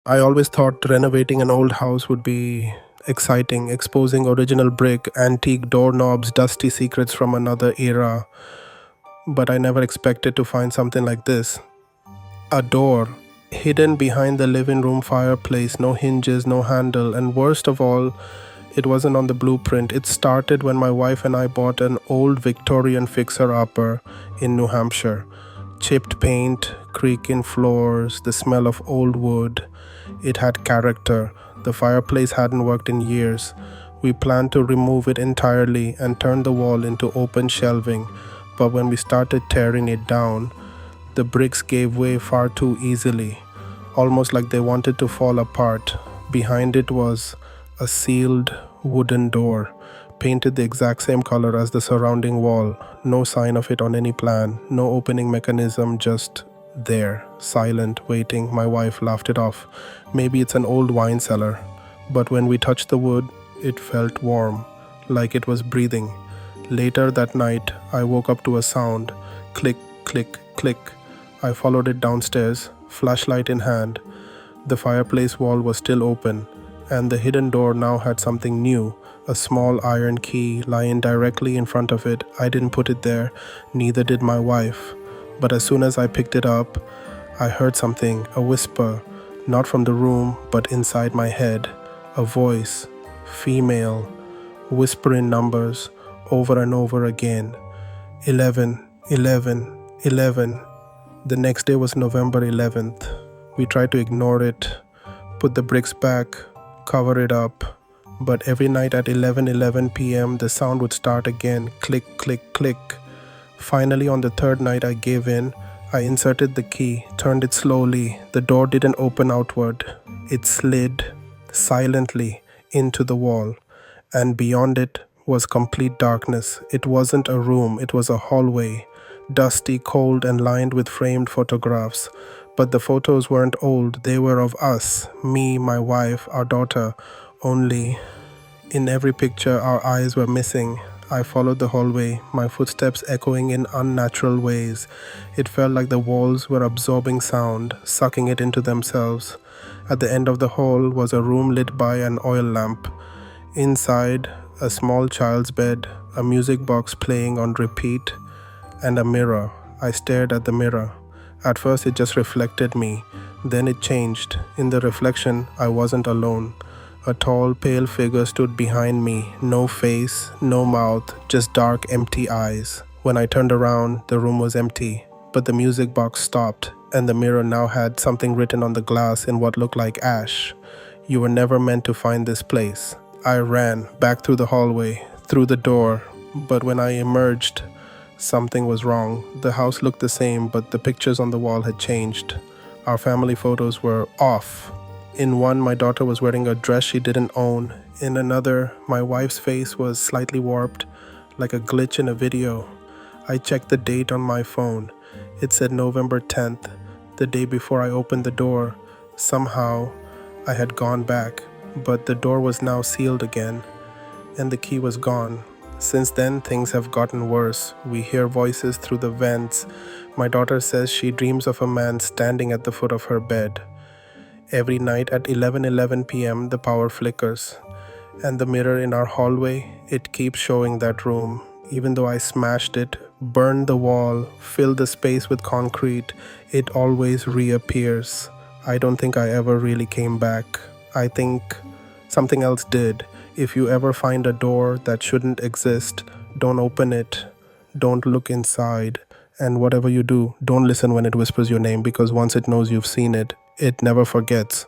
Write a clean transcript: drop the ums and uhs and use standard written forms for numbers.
I always thought renovating an old house would be exciting, exposing original brick, antique doorknobs, dusty secrets from another era. But I never expected to find something like this. A door hidden behind the living room fireplace, no hinges, no handle, and worst of all, it wasn't on the blueprint. It started when my wife and I bought an old Victorian fixer upper in New Hampshire. Chipped paint, creaking floors, the smell of old wood. It had character. The fireplace hadn't worked in years. We planned to remove it entirely and turn the wall into open shelving, but when we started tearing it down, the bricks gave way far too easily, almost like they wanted to fall apart. Behind it was a sealed wooden door, painted the exact same color as the surrounding wall. No sign of it on any plan, no opening mechanism, just there, silent, waiting. My wife laughed it off. Maybe it's an old wine cellar. But when we touched the wood, it felt warm, like it was breathing. Later that night, I woke up to a sound. Click, click, click. I followed it downstairs, flashlight in hand. The fireplace wall was still open, and the hidden door now had something new, a small iron key lying directly in front of it. I didn't put it there, neither did my wife. But as soon as I picked it up, I heard something, a whisper, not from the room, but inside my head. A voice, female, whispering numbers over and over again. 11, 11, 11. The next day was November 11th. We tried to ignore it, put the bricks back, cover it up. But every night at 11:11 p.m., the sound would start again, click, click, click. Finally, on the third night, I gave in. I inserted the key, turned it slowly. The door didn't open outward. It slid silently into the wall, and beyond it was complete darkness. It wasn't a room, it was a hallway, dusty, cold, and lined with framed photographs. But the photos weren't old, they were of us, me, my wife, our daughter. Only in every picture, our eyes were missing. I followed the hallway, my footsteps echoing in unnatural ways. It felt like the walls were absorbing sound, sucking it into themselves. At the end of the hall was a room lit by an oil lamp. Inside, a small child's bed, a music box playing on repeat, and a mirror. I stared at the mirror. At first, it just reflected me. Then it changed. In the reflection, I wasn't alone. A tall, pale figure stood behind me. No face, no mouth, just dark, empty eyes. When I turned around, the room was empty. But the music box stopped, and the mirror now had something written on the glass in what looked like ash. You were never meant to find this place. I ran back through the hallway, through the door. But when I emerged, something was wrong. The house looked the same, but the pictures on the wall had changed. Our family photos were off. In one, my daughter was wearing a dress she didn't own. In another, my wife's face was slightly warped, like a glitch in a video. I checked the date on my phone. It said November 10th, the day before I opened the door. Somehow, I had gone back, but the door was now sealed again, and the key was gone. Since then, things have gotten worse. We hear voices through the vents. My daughter says she dreams of a man standing at the foot of her bed. Every night at 11:11 p.m., the power flickers, and the mirror in our hallway, it keeps showing that room. Even though I smashed it, burned the wall, filled the space with concrete, it always reappears. I don't think I ever really came back. I think something else did. If you ever find a door that shouldn't exist, don't open it, don't look inside, and whatever you do, don't listen when it whispers your name, because once it knows you've seen it, it never forgets.